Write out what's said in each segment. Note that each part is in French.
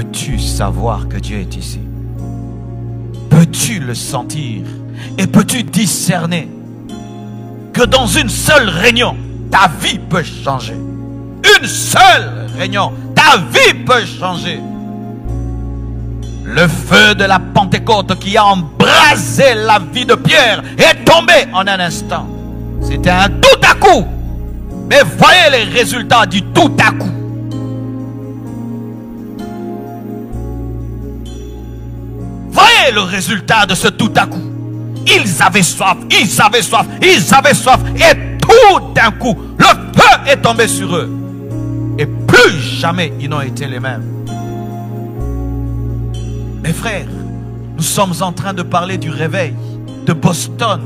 Peux-tu savoir que Dieu est ici? Peux-tu le sentir? Et peux-tu discerner que dans une seule réunion, ta vie peut changer? Une seule réunion, ta vie peut changer. Le feu de la Pentecôte qui a embrasé la vie de Pierre est tombé en un instant. C'était un tout à coup. Mais voyez les résultats du tout à coup. Voyez le résultat de ce tout à coup. Ils avaient soif, ils avaient soif, ils avaient soif. Et tout d'un coup, le feu est tombé sur eux. Et plus jamais ils n'ont été les mêmes. Mes frères, nous sommes en train de parler du réveil de Boston.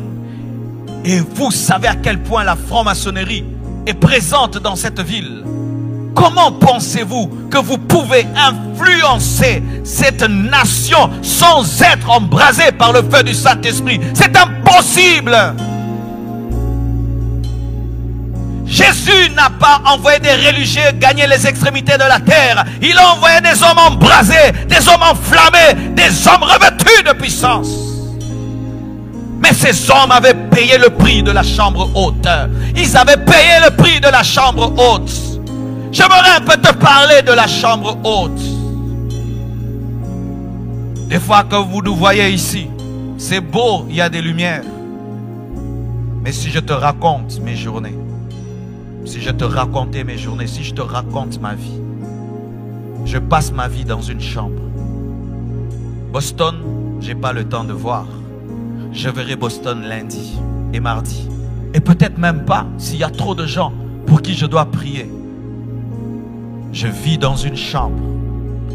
Et vous savez à quel point la franc-maçonnerie est présente dans cette ville. Comment pensez-vous que vous pouvez influencer cette nation sans être embrasé par le feu du Saint-Esprit? C'est impossible. Jésus n'a pas envoyé des religieux gagner les extrémités de la terre. Il a envoyé des hommes embrasés, des hommes enflammés, des hommes revêtus de puissance. Mais ces hommes avaient payé le prix de la chambre haute. Ils avaient payé le prix de la chambre haute. J'aimerais un peu te parler de la chambre haute. Des fois que vous nous voyez ici, c'est beau, il y a des lumières. Mais si je te raconte mes journées, si je te racontais mes journées, si je te raconte ma vie, je passe ma vie dans une chambre. Boston, je n'ai pas le temps de voir. Je verrai Boston lundi et mardi. Et peut-être même pas s'il y a trop de gens pour qui je dois prier. Je vis dans une chambre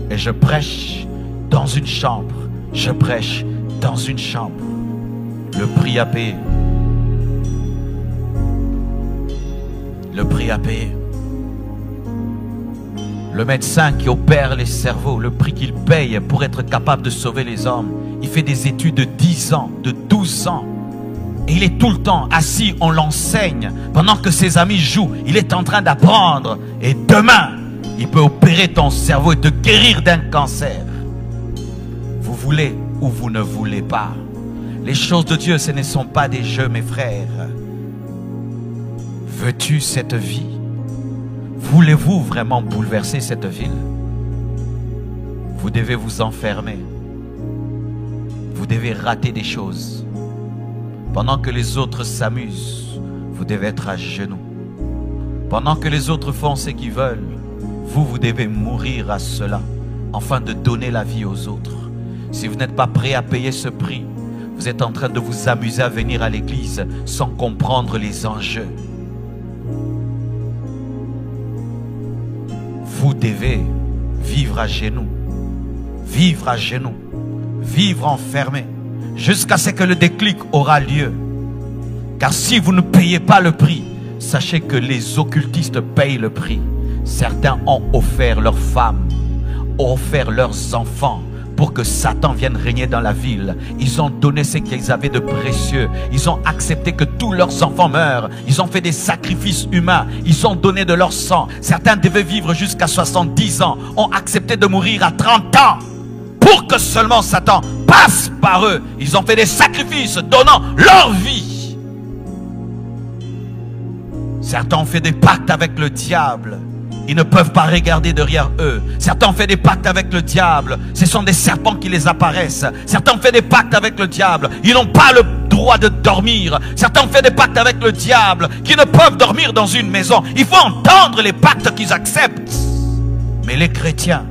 et je prêche dans une chambre. Je prêche dans une chambre. Le prix à payer. Le prix à payer. Le médecin qui opère les cerveaux, le prix qu'il paye pour être capable de sauver les hommes. Il fait des études de 10 ans, de 12 ans. Et il est tout le temps assis, on l'enseigne. Pendant que ses amis jouent, il est en train d'apprendre. Et demain, il peut opérer ton cerveau et te guérir d'un cancer. Vous voulez ou vous ne voulez pas. Les choses de Dieu, ce ne sont pas des jeux, mes frères. Veux-tu cette vie? Voulez-vous vraiment bouleverser cette ville? Vous devez vous enfermer. Vous devez rater des choses. Pendant que les autres s'amusent, vous devez être à genoux. Pendant que les autres font ce qu'ils veulent, vous devez mourir à cela, afin de donner la vie aux autres. Si vous n'êtes pas prêt à payer ce prix, vous êtes en train de vous amuser à venir à l'église sans comprendre les enjeux. Vous devez vivre à genoux, vivre à genoux, vivre enfermé, jusqu'à ce que le déclic aura lieu. Car si vous ne payez pas le prix, sachez que les occultistes payent le prix. Certains ont offert leurs femmes, ont offert leurs enfants pour que Satan vienne régner dans la ville. Ils ont donné ce qu'ils avaient de précieux. Ils ont accepté que tous leurs enfants meurent. Ils ont fait des sacrifices humains. Ils ont donné de leur sang. Certains devaient vivre jusqu'à 70 ans. Ont accepté de mourir à 30 ans pour que seulement Satan passe par eux. Ils ont fait des sacrifices donnant leur vie. Certains ont fait des pactes avec le diable. Ils ne peuvent pas regarder derrière eux. Certains ont fait des pactes avec le diable. Ce sont des serpents qui les apparaissent. Certains ont fait des pactes avec le diable. Ils n'ont pas le droit de dormir. Certains ont fait des pactes avec le diable qui ne peuvent dormir dans une maison. Il faut entendre les pactes qu'ils acceptent. Mais les chrétiens,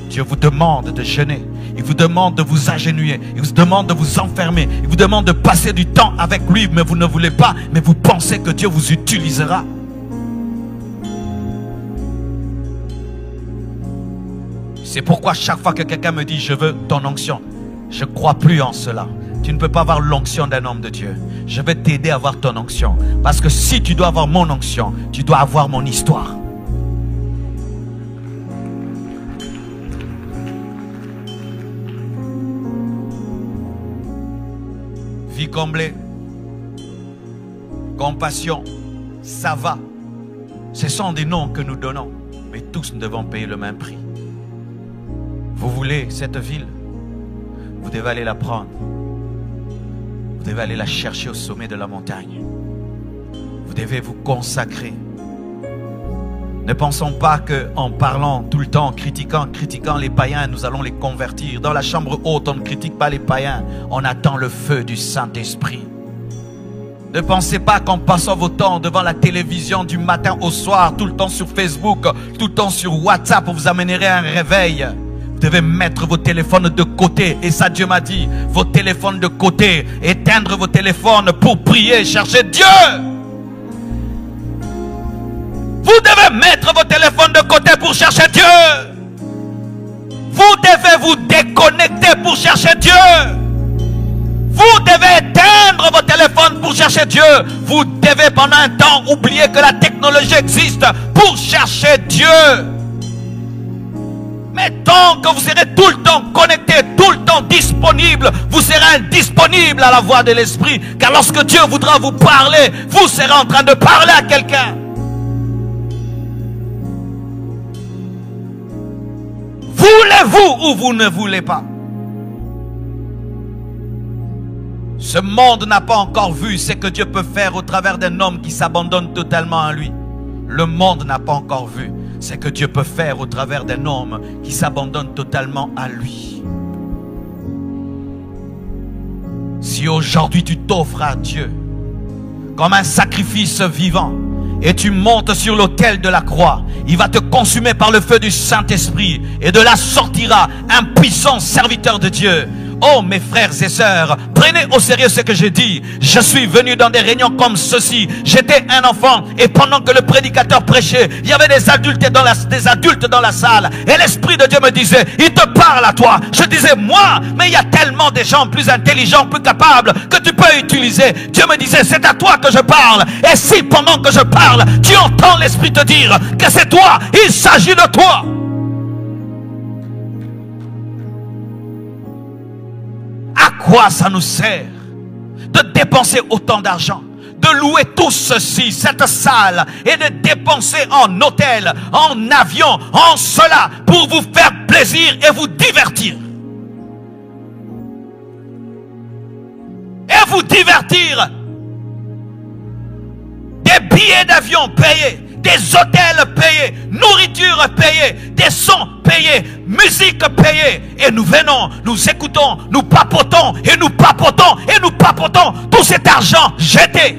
Dieu vous demande de jeûner. Il vous demande de vous agenouiller. Il vous demande de vous enfermer. Il vous demande de passer du temps avec lui. Mais vous ne voulez pas. Mais vous pensez que Dieu vous utilisera. C'est pourquoi chaque fois que quelqu'un me dit « Je veux ton onction », je ne crois plus en cela. Tu ne peux pas avoir l'onction d'un homme de Dieu. Je vais t'aider à avoir ton onction. Parce que si tu dois avoir mon onction, tu dois avoir mon histoire. Vie comblée, compassion, ça va. Ce sont des noms que nous donnons. Mais tous nous devons payer le même prix. Vous voulez cette ville? Vous devez aller la prendre. Vous devez aller la chercher au sommet de la montagne. Vous devez vous consacrer. Ne pensons pas qu'en parlant tout le temps, en critiquant les païens, nous allons les convertir. Dans la chambre haute, on ne critique pas les païens. On attend le feu du Saint-Esprit. Ne pensez pas qu'en passant vos temps devant la télévision du matin au soir, tout le temps sur Facebook, tout le temps sur WhatsApp, vous amènerez un réveil. Vous devez mettre vos téléphones de côté. Et ça, Dieu m'a dit, vos téléphones de côté. Éteindre vos téléphones pour prier, chercher Dieu. Vous devez mettre vos téléphones de côté pour chercher Dieu. Vous devez vous déconnecter pour chercher Dieu. Vous devez éteindre vos téléphones pour chercher Dieu. Vous devez pendant un temps oublier que la technologie existe pour chercher Dieu. Mais tant que vous serez tout le temps connecté, tout le temps disponible, vous serez indisponible à la voix de l'Esprit. Car lorsque Dieu voudra vous parler, vous serez en train de parler à quelqu'un. Voulez-vous ou vous ne voulez pas? Ce monde n'a pas encore vu ce que Dieu peut faire au travers d'un homme qui s'abandonne totalement à lui. Le monde n'a pas encore vu ce que Dieu peut faire au travers d'un homme qui s'abandonne totalement à lui. Si aujourd'hui tu t'offres à Dieu comme un sacrifice vivant et tu montes sur l'autel de la croix, il va te consumer par le feu du Saint-Esprit et de là sortira un puissant serviteur de Dieu. Oh mes frères et sœurs, prenez au sérieux ce que je dis. Je suis venu dans des réunions comme ceci. J'étais un enfant et pendant que le prédicateur prêchait, il y avait des adultes dans la salle. Et l'Esprit de Dieu me disait, il te parle à toi. Je disais, moi, mais il y a tellement de gens plus intelligents, plus capables que tu peux utiliser. Dieu me disait, c'est à toi que je parle. Et si pendant que je parle, tu entends l'Esprit te dire que c'est toi, il s'agit de toi. À quoi ça nous sert de dépenser autant d'argent, de louer tout ceci, cette salle, et de dépenser en hôtel, en avion, en cela, pour vous faire plaisir et vous divertir? Et vous divertir. Des billets d'avion payés, des hôtels payés, nourriture payée, des sons payés, musique payée. Et nous venons, nous écoutons, nous papotons, et nous papotons, et nous papotons tout cet argent jeté.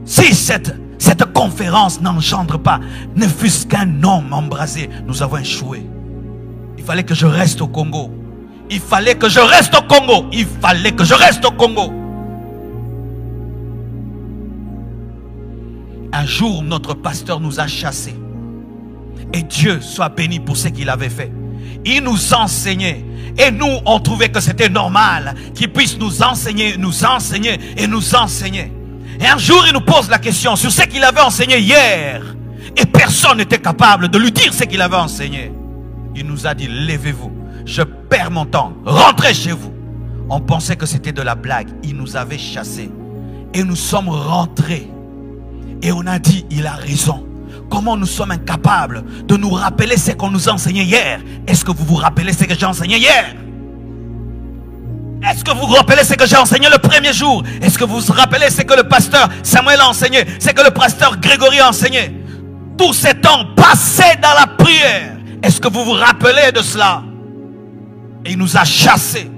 Si cette conférence n'engendre pas, ne fût-ce qu'un homme embrasé, nous avons échoué. Il fallait que je reste au Congo. Il fallait que je reste au Congo. Il fallait que je reste au Congo. Un jour, notre pasteur nous a chassés. Et Dieu soit béni pour ce qu'il avait fait. Il nous enseignait. Et nous, on trouvait que c'était normal qu'il puisse nous enseigner et nous enseigner. Et un jour, il nous pose la question sur ce qu'il avait enseigné hier. Et personne n'était capable de lui dire ce qu'il avait enseigné. Il nous a dit, levez-vous. Je perds mon temps. Rentrez chez vous. On pensait que c'était de la blague. Il nous avait chassés. Et nous sommes rentrés. Et on a dit, il a raison. Comment nous sommes incapables de nous rappeler ce qu'on nous a enseigné hier? Est-ce que vous vous rappelez ce que j'ai enseigné hier? Est-ce que vous vous rappelez ce que j'ai enseigné le premier jour? Est-ce que vous vous rappelez ce que le pasteur Samuel a enseigné? Ce que le pasteur Grégory a enseigné? Tous ces temps passés dans la prière. Est-ce que vous vous rappelez de cela? Et il nous a chassés.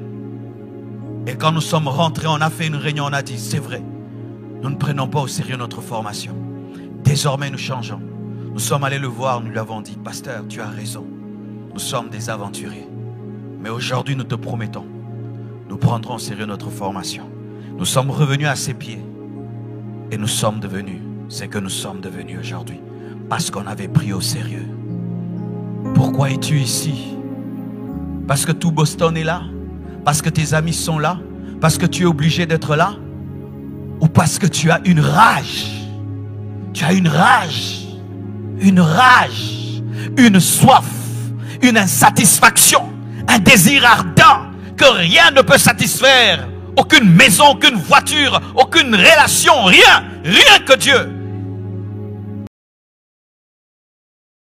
Et quand nous sommes rentrés, on a fait une réunion, on a dit, c'est vrai. Nous ne prenons pas au sérieux notre formation. Désormais, nous changeons. Nous sommes allés le voir, nous lui avons dit, pasteur, tu as raison. Nous sommes des aventuriers. Mais aujourd'hui, nous te promettons, nous prendrons au sérieux notre formation. Nous sommes revenus à ses pieds. Et nous sommes devenus ce que nous sommes devenus aujourd'hui. Parce qu'on avait pris au sérieux. Pourquoi es-tu ici? Parce que tout Boston est là? Parce que tes amis sont là? Parce que tu es obligé d'être là? Ou parce que tu as une rage? Tu as une rage, une soif, une insatisfaction, un désir ardent que rien ne peut satisfaire. Aucune maison, aucune voiture, aucune relation, rien que Dieu.